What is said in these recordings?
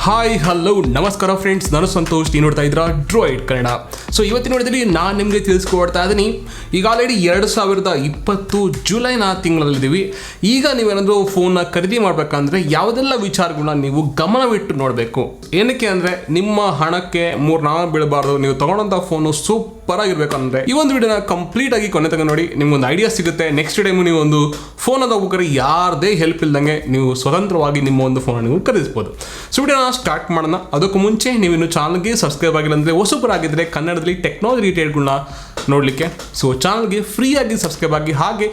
Hi hello ನಮಸ್ಕಾರ friends, ನಾನು ಸಂತೋಷ್. ನೀವು ನೋಡ್ತಾ ಇದ್ದೀರಾ ಡ್ರಾಯ್ಡ್ ಕನ್ನಡ. ಸೊ ಇವತ್ತಿನ ನೋಡಿದಲ್ಲಿ ನಾನು ನಿಮಗೆ ತಿಳಿಸ್ಕೊಡ್ತಾ ಇದ್ದೀನಿ. ಈಗ ಆಲ್ರೆಡಿ 2020 ಜುಲೈನ ತಿಂಗಳಲ್ಲಿದ್ದೀವಿ. ಈಗ ನೀವೇನಾದರೂ ಫೋನ್ನ ಖರೀದಿ ಮಾಡಬೇಕಂದ್ರೆ ಯಾವುದೆಲ್ಲ ವಿಚಾರಗಳನ್ನ ನೀವು ಗಮನವಿಟ್ಟು ನೋಡಬೇಕು. ಏನಕ್ಕೆ ಅಂದರೆ ನಿಮ್ಮ ಹಣಕ್ಕೆ 3-4 ಬೀಳಬಾರ್ದು. ನೀವು ತಗೊಂಡಂಥ ಫೋನು ಸೂಪರ್ ಆಗಿರ್ಬೇಕಂದ್ರೆ ಈ ಒಂದು ವಿಡಿಯೋನ ಕಂಪ್ಲೀಟ್ ಆಗಿ ಕೊನೆ ತನಕ ನೋಡಿ, ನಿಮ್ಗೊಂದು ಐಡಿಯಾ ಸಿಗುತ್ತೆ. ನೆಕ್ಸ್ಟ್ ಟೈಮು ನೀವು ಒಂದು ಫೋನ್ ಹೋಗ್ಬೇಕಾದ್ರೆ ಯಾರದೇ ಹೆಲ್ಪ್ ಇಲ್ದಂಗೆ ನೀವು ಸ್ವತಂತ್ರವಾಗಿ ನಿಮ್ಮ ಒಂದು ಫೋನ್ ನೀವು ಖರೀದಿಸ್ಬೋದು. ಸೊ ವಿಡಿಯೋನ ಸ್ಟಾರ್ಟ್ ಮಾಡೋಣ. ಅದಕ್ಕೂ ಮುಂಚೆ ನೀವು ಇನ್ನು ಚಾನಲ್ಗೆ ಸಬ್ಸ್ಕ್ರೈಬ್ ಆಗಿಲ್ಲ ಅಂದರೆ ಹೊಸಬರಾಗಿದ್ದರೆ ಕನ್ನಡದಲ್ಲಿ ಟೆಕ್ನಾಲಜಿ ರಿಲೇಟೆಡ್ಗಳನ್ನ ನೋಡಲಿಕ್ಕೆ ಸೊ ಚಾನಲ್ಗೆ ಫ್ರೀಯಾಗಿ ಸಬ್ಸ್ಕ್ರೈಬ್ ಆಗಿ. ಹಾಗೆ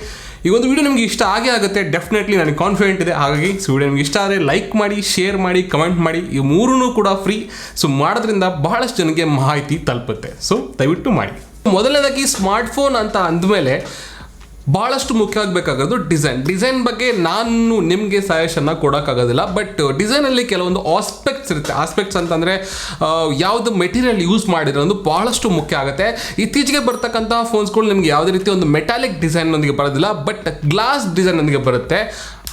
ಈ ಒಂದು ವಿಡಿಯೋ ನಿಮಗೆ ಇಷ್ಟ ಆಗೇ ಆಗುತ್ತೆ, ಡೆಫಿನೆಟ್ಲಿ ನನಗೆ ಕಾನ್ಫಿಡೆಂಟ್ ಇದೆ. ಹಾಗಾಗಿ ಸೊ ವಿಡಿಯೋ ನಿಮಗೆ ಇಷ್ಟ ಆದರೆ ಲೈಕ್ ಮಾಡಿ, ಶೇರ್ ಮಾಡಿ, ಕಮೆಂಟ್ ಮಾಡಿ. ಈ ಮೂರೂ ಕೂಡ ಫ್ರೀ. ಸೊ ಮಾಡೋದ್ರಿಂದ ಬಹಳಷ್ಟು ಜನಕ್ಕೆ ಮಾಹಿತಿ ತಲುಪುತ್ತೆ. ಸೊ ದಯವಿಟ್ಟು ಮಾಡಿ. ಮೊದಲನೇದಾಗಿ ಸ್ಮಾರ್ಟ್ಫೋನ್ ಅಂತ ಅಂದಮೇಲೆ ಭಾಳಷ್ಟು ಮುಖ್ಯವಾಗಬೇಕಾಗೋದು ಡಿಸೈನ್ ಬಗ್ಗೆ ನಾನು ನಿಮಗೆ ಸಜೆಷನ್ನ ಕೊಡೋಕ್ಕಾಗೋದಿಲ್ಲ. ಬಟ್ ಡಿಸೈನಲ್ಲಿ ಕೆಲವೊಂದು ಆಸ್ಪೆಕ್ಟ್ಸ್ ಇರುತ್ತೆ. ಆಸ್ಪೆಕ್ಟ್ಸ್ ಅಂತಂದರೆ ಯಾವುದು ಮೆಟೀರಿಯಲ್ ಯೂಸ್ ಮಾಡಿದ್ರೆ ಒಂದು ಭಾಳಷ್ಟು ಮುಖ್ಯ ಆಗುತ್ತೆ. ಇತ್ತೀಚೆಗೆ ಬರ್ತಕ್ಕಂಥ ಫೋನ್ಸ್ಗಳು ನಿಮಗೆ ಯಾವುದೇ ರೀತಿ ಒಂದು ಮೆಟಾಲಿಕ್ ಡಿಸೈನ್ನೊಂದಿಗೆ ಬರೋದಿಲ್ಲ, ಬಟ್ ಗ್ಲಾಸ್ ಡಿಸೈನ್ನೊಂದಿಗೆ ಬರುತ್ತೆ.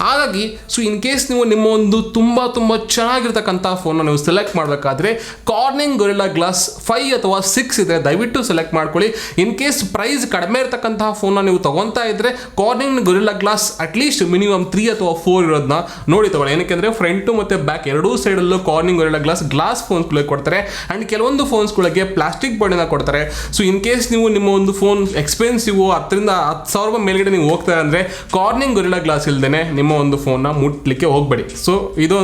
ಹಾಗಾಗಿ ಸೊ ಇನ್ ಕೇಸ್ ನೀವು ನಿಮ್ಮ ಒಂದು ತುಂಬ ಚೆನ್ನಾಗಿರ್ತಕ್ಕಂಥ ಫೋನ್ನ ನೀವು ಸೆಲೆಕ್ಟ್ ಮಾಡಬೇಕಾದ್ರೆ ಕಾರ್ನಿಂಗ್ ಗೊರಿಲ್ಲಾ ಗ್ಲಾಸ್ 5 ಅಥವಾ 6 ಇದೆ, ದಯವಿಟ್ಟು ಸೆಲೆಕ್ಟ್ ಮಾಡ್ಕೊಳ್ಳಿ. ಇನ್ ಕೇಸ್ ಪ್ರೈಸ್ ಕಡಿಮೆ ಇರತಕ್ಕಂತಹ ಫೋನ್ನ ನೀವು ತೊಗೊತಾ ಇದ್ದರೆ Corning gorilla glass at least minimum 3 ಅಥವಾ 4 ಇರೋದನ್ನ ನೋಡಿ ತಗೊಳ್ಳಿ. ಏನಕ್ಕೆ ಫ್ರಂಟು ಮತ್ತು ಬ್ಯಾಕ್ ಎರಡೂ ಸೈಡಲ್ಲೂ ಕಾರ್ನಿಂಗ್ ಗೊರಿಲ್ಲಾ ಗ್ಲಾಸ್ ಫೋನ್ಸ್ಗಳಿಗೆ ಕೊಡ್ತಾರೆ. ಆ್ಯಂಡ್ ಕೆಲವೊಂದು ಫೋನ್ಸ್ಗಳಿಗೆ ಪ್ಲಾಸ್ಟಿಕ್ ಬಾಡಿನ ಕೊಡ್ತಾರೆ. ಸೊ ಇನ್ ಕೇಸ್ ನೀವು ನಿಮ್ಮ ಒಂದು ಫೋನ್ ಎಕ್ಸ್ಪೆನ್ಸಿವ್ 10,000 ರೂಪಾಯಿ ಮೇಲ್ಗಡೆ ನೀವು ಹೋಗ್ತಾರೆ ಅಂದರೆ ಕಾರ್ನಿಂಗ್ ಗೊರಿಲ್ಲಾ ಗ್ಲಾಸ್ ಇಲ್ದೇನೆ ನಿಮ್ಮ ಒಂದು ಫೋನ್ನ ಮುಟ್ಲಿಕ್ಕೆ ಹೋಗಬೇಡಿ. ಸೊ ಇದು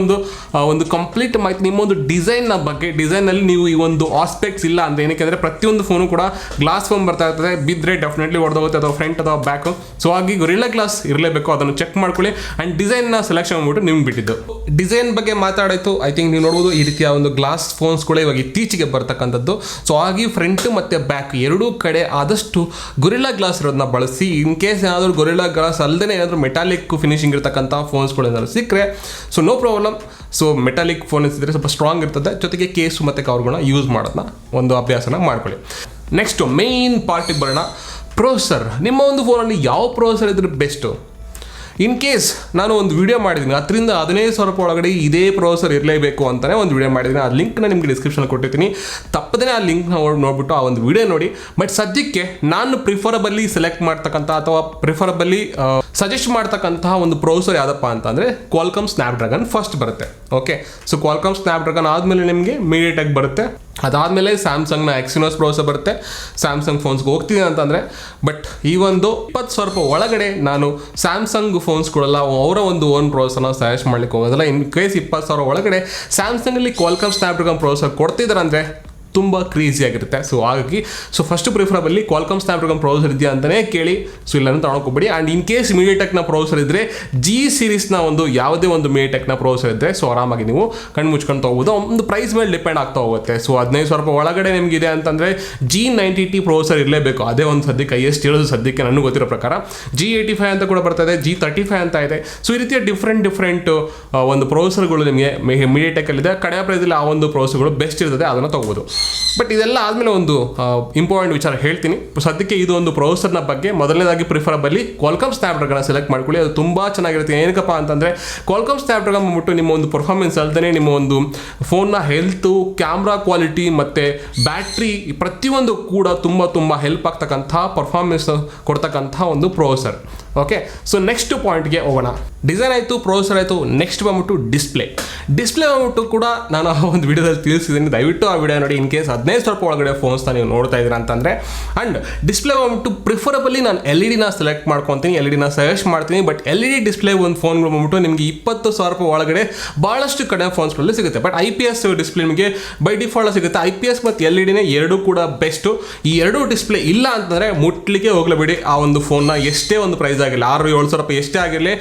ಒಂದು ಕಂಪ್ಲೀಟ್ ಮಾಹಿತಿ ನಿಮ್ಮೊಂದು ಡಿಸೈನ್ನ ಬಗ್ಗೆ. ಡಿಸೈನಲ್ಲಿ ನೀವು ಈ ಒಂದು ಆಸ್ಪೆಕ್ಟ್ಸ್ ಇಲ್ಲ ಅಂದರೆ ಏನಕ್ಕೆ ಅಂದರೆ ಪ್ರತಿಯೊಂದು ಫೋನು ಕೂಡ ಗ್ಲಾಸ್ ಫೋನ್ ಬರ್ತಾ ಇರ್ತದೆ, ಬಿದ್ದರೆ ಡೆಫಿನೆಟ್ಲಿ ಹೊಡೆದೋಗುತ್ತೆ, ಅಥವಾ ಫ್ರಂಟ್ ಅಥವಾ ಬ್ಯಾಕು. ಸೊ ಹಾಗಾಗಿ ಗೊರಿಲ್ಲಾ ಗ್ಲಾಸ್ ಇರಲೇಬೇಕು, ಅದನ್ನು ಚೆಕ್ ಮಾಡ್ಕೊಳ್ಳಿ. ಆ್ಯಂಡ್ ಡಿಸೈನ್ನ ಸೆಲೆಕ್ಷನ್ ಮಾಡ್ಬಿಟ್ಟು ನಿಮ್ಗೆ ಬಿಟ್ಟಿದ್ದು. ಡಿಸೈನ್ ಬಗ್ಗೆ ಮಾತಾಡಾಯಿತು. ಐ ಥಿಂಕ್ ನೀವು ನೋಡ್ಬೋದು ಈ ರೀತಿಯ ಒಂದು ಗ್ಲಾಸ್ ಫೋನ್ಸ್ಗಳು ಇವಾಗ ಇತ್ತೀಚೆಗೆ ಬರ್ತಕ್ಕಂಥದ್ದು. ಸೊ ಹಾಗೆ ಫ್ರಂಟ್ ಮತ್ತು ಬ್ಯಾಕ್ ಎರಡೂ ಕಡೆ ಆದಷ್ಟು ಗೊರಿಲ್ಲಾ ಗ್ಲಾಸ್ ಇರೋದನ್ನ ಬಳಸಿ. ಇನ್ ಕೇಸ್ ಏನಾದರೂ ಗೊರಿಲ್ಲಾ ಗ್ಲಾಸ್ ಅಲ್ಲದೆ ಏನಾದರೂ ಮೆಟಾಲಿಕ್ ಫಿನಿಶಿಂಗ್ ಇರ್ತಕ್ಕಂಥ ಫೋನ್ಸ್ಗಳು ಏನಾದ್ರು ಸಿಕ್ಕರೆ so no problem. So metallic phone ಇದ್ದರೆ ಸ್ವಲ್ಪ ಸ್ಟ್ರಾಂಗ್ ಇರ್ತದೆ, ಜೊತೆಗೆ ಕೇಸು ಮತ್ತು ಕವರ್ಗಳನ್ನ ಯೂಸ್ ಮಾಡೋದನ್ನ ಒಂದು ಅಭ್ಯಾಸನ ಮಾಡ್ಕೊಳ್ಳಿ. ನೆಕ್ಸ್ಟ್ ಮೇನ್ ಪಾರ್ಟಿಗೆ ಬರೋಣ. ಪ್ರೊಸೆಸರ್. ನಿಮ್ಮ ಒಂದು ಫೋನಲ್ಲಿ ಯಾವ ಪ್ರೊಸೆಸರ್ ಇದ್ರೆ ಬೆಸ್ಟು? ಇನ್ ಕೇಸ್ ನಾನು ಒಂದು ವಿಡಿಯೋ ಮಾಡಿದ್ದೀನಿ, 10,000-15,000 ರೂಪಾಯಿ ಒಳಗಡೆ ಇದೇ ಪ್ರೊಸೆಸರ್ ಇರಲೇಬೇಕು ಅಂತಲೇ ಒಂದು ವಿಡಿಯೋ ಮಾಡಿದ್ದೀನಿ. ಆ ಲಿಂಕ್ನ ನಿಮಗೆ ಡಿಸ್ಕ್ರಿಪ್ಷನ್ ಕೊಟ್ಟಿರ್ತೀನಿ, ತಪ್ಪದೇ ಆ ಲಿಂಕ್ನ ನೋಡ್ಬಿಟ್ಟು ಆ ಒಂದು ವಿಡಿಯೋ ನೋಡಿ. ಬಟ್ ಸದ್ಯಕ್ಕೆ ನಾನು ಪ್ರಿಫರಬಲಿ ಸೆಲೆಕ್ಟ್ ಮಾಡ್ತಕ್ಕಂಥ ಅಥವಾ ಪ್ರಿಫರಬಲಿ ಸಜೆಸ್ಟ್ ಮಾಡ್ತಕ್ಕಂತಹ ಒಂದು ಪ್ರೊಸೆಸರ್ ಯಾವುದಪ್ಪ ಅಂತಂದರೆ ಕ್ವಾಲ್ಕಾಮ್ ಸ್ನ್ಯಾಪ್ಡ್ರ್ಯಾಗನ್ ಫಸ್ಟ್ ಬರುತ್ತೆ. ಓಕೆ, ಸೊ ಕ್ವಾಲ್ಕಾಮ್ ಸ್ನ್ಯಾಪ್ಡ್ರ್ಯಾಗನ್ ಆದಮೇಲೆ ನಿಮಗೆ ಮೀಡಿಯಾಟೆಕ್ ಬರುತ್ತೆ. ಅದಾದಮೇಲೆ ಸ್ಯಾಮ್ಸಂಗ್ನ ಎಕ್ಸಿನೋಸ್ ಪ್ರೊಸೆಸರ್ ಬರುತ್ತೆ. ಸ್ಯಾಮ್ಸಂಗ್ ಫೋನ್ಸ್ಗೆ ಹೋಗ್ತೀನಿ ಅಂತಂದರೆ ಬಟ್ ಈ ಒಂದು 20,000 ರೂಪಾಯಿ ಒಳಗಡೆ ನಾನು ಸ್ಯಾಮ್ಸಂಗ್ ಫೋನ್ಸ್ಗಳೆಲ್ಲ ಅವರ ಒಂದು ಓನ್ ಪ್ರೊಸೆಸರ್ನ ಸಜೆಸ್ಟ್ ಮಾಡ್ಲಿಕ್ಕೆ ಹೋಗೋದಿಲ್ಲ. ಇನ್ ಕೇಸ್ 20,000 ಒಳಗಡೆ ಸ್ಯಾಮ್ಸಂಗಲ್ಲಿ ಕ್ವಾಲ್ಕಾಮ್ ಸ್ನ್ಯಾಪ್ಡ್ರ್ಯಾಗನ್ ಪ್ರೊಸೆಸರ್ ಕೊಡ್ತಿದ್ದಾರೆ ಅಂದರೆ ತುಂಬ ಕ್ರೇಜಿ ಆಗಿರುತ್ತೆ. ಸೊ ಹಾಗಾಗಿ first preferably Qualcomm Snapdragon processor ಇದೆಯಾ ಅಂತಲೇ ಕೇಳಿ. ಸೊ ಇಲ್ಲನ್ನು ತೊಗೊಳ್ಕೊಬೇಡಿ. ಆ್ಯಂಡ್ ಇನ್ ಕೇಸ್ ಮೀಡಿಯಾಟೆಕ್ನ ಪ್ರೊಸೆಸರ್ ಇದ್ದರೆ G ಸೀರೀಸ್ನ ಯಾವುದೇ ಒಂದು ಮೀಡಿಯಾಟೆಕ್ನ ಪ್ರೊಸೆಸರ್ ಇದ್ದರೆ ಸೊ ಆರಾಮಾಗಿ ನೀವು ಕಣ್ಣು ಮುಚ್ಕೊಂಡು ತೊಗೋಬೋದು. ಒಂದು ಪ್ರೈಸ್ ಮೇಲೆ ಡಿಪೆಂಡ್ ಆಗ್ತಾ ಹೋಗುತ್ತೆ. ಸೊ 15,000 ರೂಪಾಯಿ ಒಳಗಡೆ ನಿಮಗಿದೆ ಅಂತಂದರೆ G90T ಪ್ರೊಸೆಸರ್ ಇರಲೇಬೇಕು. ಅದೇ ಒಂದು ಸದ್ಯಕ್ಕೆ ಹೈಯೆಸ್ಟ್ ಇರೋದು ಸದ್ಯಕ್ಕೆ ನನಗೆ ಗೊತ್ತಿರೋ ಪ್ರಕಾರ. G85 ಅಂತ ಕೂಡ ಬರ್ತದೆ, G35 ಅಂತ ಇದೆ. ಸೊ ಈ ರೀತಿಯ ಡಿಫ್ರೆಂಟ್ ಒಂದು ಪ್ರೊಸೆಸರ್ಗಳು ನಿಮಗೆ ಮೀಡಿಯಾಟೆಕ್ಕಲ್ಲಿದೆ. ಕಡಿಮೆ ಪ್ರೈಸಲ್ಲಿ ಆ ಒಂದು ಪ್ರೊಸೆಸರ್ಗಳು ಬೆಸ್ಟ್ ಇರ್ತದೆ, ಅದನ್ನು ತೊಗೋಬೋದು. ಬಟ್ ಇದೆಲ್ಲ ಆದಮೇಲೆ ಒಂದು ಇಂಪಾರ್ಟೆಂಟ್ ವಿಚಾರ ಹೇಳ್ತೀನಿ. ಸದ್ಯಕ್ಕೆ ಇದು ಒಂದು ಪ್ರೊಸೆಸರ್ನ ಬಗ್ಗೆ. ಮೊದಲನೇದಾಗಿ ಪ್ರಿಫರಬಲ್ಲಿ ಕ್ವಾಲ್ಕಾಮ್ ಸ್ನ್ಯಾಪ್ಡ್ರ್ಯಾಗನ್ ಸೆಲೆಕ್ಟ್ ಮಾಡ್ಕೊಳ್ಳಿ, ಅದು ತುಂಬ ಚೆನ್ನಾಗಿರುತ್ತೆ. ಏನಕ್ಕಪ್ಪ ಅಂತಂದರೆ ಕ್ವಾಲ್ಕಾಮ್ ಸ್ನ್ಯಾಪ್ಡ್ರ್ಯಾಗನ್ ಬಂದ್ಬಿಟ್ಟು ನಿಮ್ಮ ಒಂದು ಪರ್ಫಾರ್ಮೆನ್ಸ್ ಅಲ್ಲದೆ ನಿಮ್ಮ ಒಂದು ಫೋನ್ನ ಹೆಲ್ತು, ಕ್ಯಾಮ್ರಾ ಕ್ವಾಲಿಟಿ ಮತ್ತು ಬ್ಯಾಟ್ರಿ ಪ್ರತಿಯೊಂದು ಕೂಡ ತುಂಬ ಹೆಲ್ಪ್ ಆಗ್ತಕ್ಕಂಥ ಪರ್ಫಾರ್ಮೆನ್ಸ್ ಕೊಡ್ತಕ್ಕಂಥ ಒಂದು ಪ್ರೊಸೆಸರ್. ಓಕೆ, ಸೊ ನೆಕ್ಸ್ಟ್ ಪಾಯಿಂಟ್ಗೆ ಹೋಗೋಣ. ಡಿಸೈನ್ ಆಯಿತು, ಪ್ರೊಸೆಸರ್ ಆಯಿತು. ನೆಕ್ಸ್ಟ್ ಬಂದ್ಬಿಟ್ಟು ಡಿಸ್ಪ್ಲೇ ಬಂದ್ಬಿಟ್ಟು ಕೂಡ ನಾನು ಆ ಒಂದು ವಿಡಿಯೋದಲ್ಲಿ ತಿಳಿಸಿದ್ದೀನಿ, ದಯವಿಟ್ಟು ಆ ವಿಡಿಯೋ ನೋಡಿ. ಇನ್ ಕೇಸ್ 15,000 ರೂಪಾಯಿ ಒಳಗಡೆ ಫೋನ್ಸ್ನ ನೀವು ನೋಡ್ತಾ ಇದ್ದೀರಾ ಅಂತಂದರೆ. ಆ್ಯಂಡ್ ಡಿಸ್ಪ್ಲೇ ಬಂದ್ಬಿಟ್ಟು ಪ್ರಿಫರಬಲಿ ನಾನು LED ಸೆಲೆಕ್ಟ್ ಮಾಡ್ಕೊತೀನಿ, LED ಸಜೆಸ್ಟ್ ಮಾಡ್ತೀನಿ. ಬಟ್ LED ಡಿಸ್ಪ್ಲೇ ಒಂದು ಫೋನ್ಗಳು ಬಂದ್ಬಿಟ್ಟು ನಿಮಗೆ 20,000 ರೂಪಾಯಿ ಒಳಗಡೆ ಭಾಳಷ್ಟು ಕಡಿಮೆ ಫೋನ್ಸ್ಗಳಲ್ಲಿ ಸಿಗುತ್ತೆ. ಬಟ್ IPS ಡಿಸ್ಪ್ಲೇ ನಿಮಗೆ ಬೈ ಡಿಫಾಲ್ಟ್ ಸಿಗುತ್ತೆ. IPS ಮತ್ತು LED ಎರಡೂ ಕೂಡ ಬೆಸ್ಟು. ಈ ಎರಡೂ ಡಿಸ್ಪ್ಲೇ ಇಲ್ಲ ಅಂತಂದರೆ ಮುಟ್ಲಿಕ್ಕೆ ಹೋಗಲೇಬೇಡಿ ಆ ಒಂದು ಫೋನ್ನ. ಎಷ್ಟೇ ಒಂದು ಪ್ರೈಸ್ ಆಗಿಲ್ಲ, 6,000-7,000 ರೂಪಾಯಿ ಎಷ್ಟೇ ಆಗಿರಲಿ,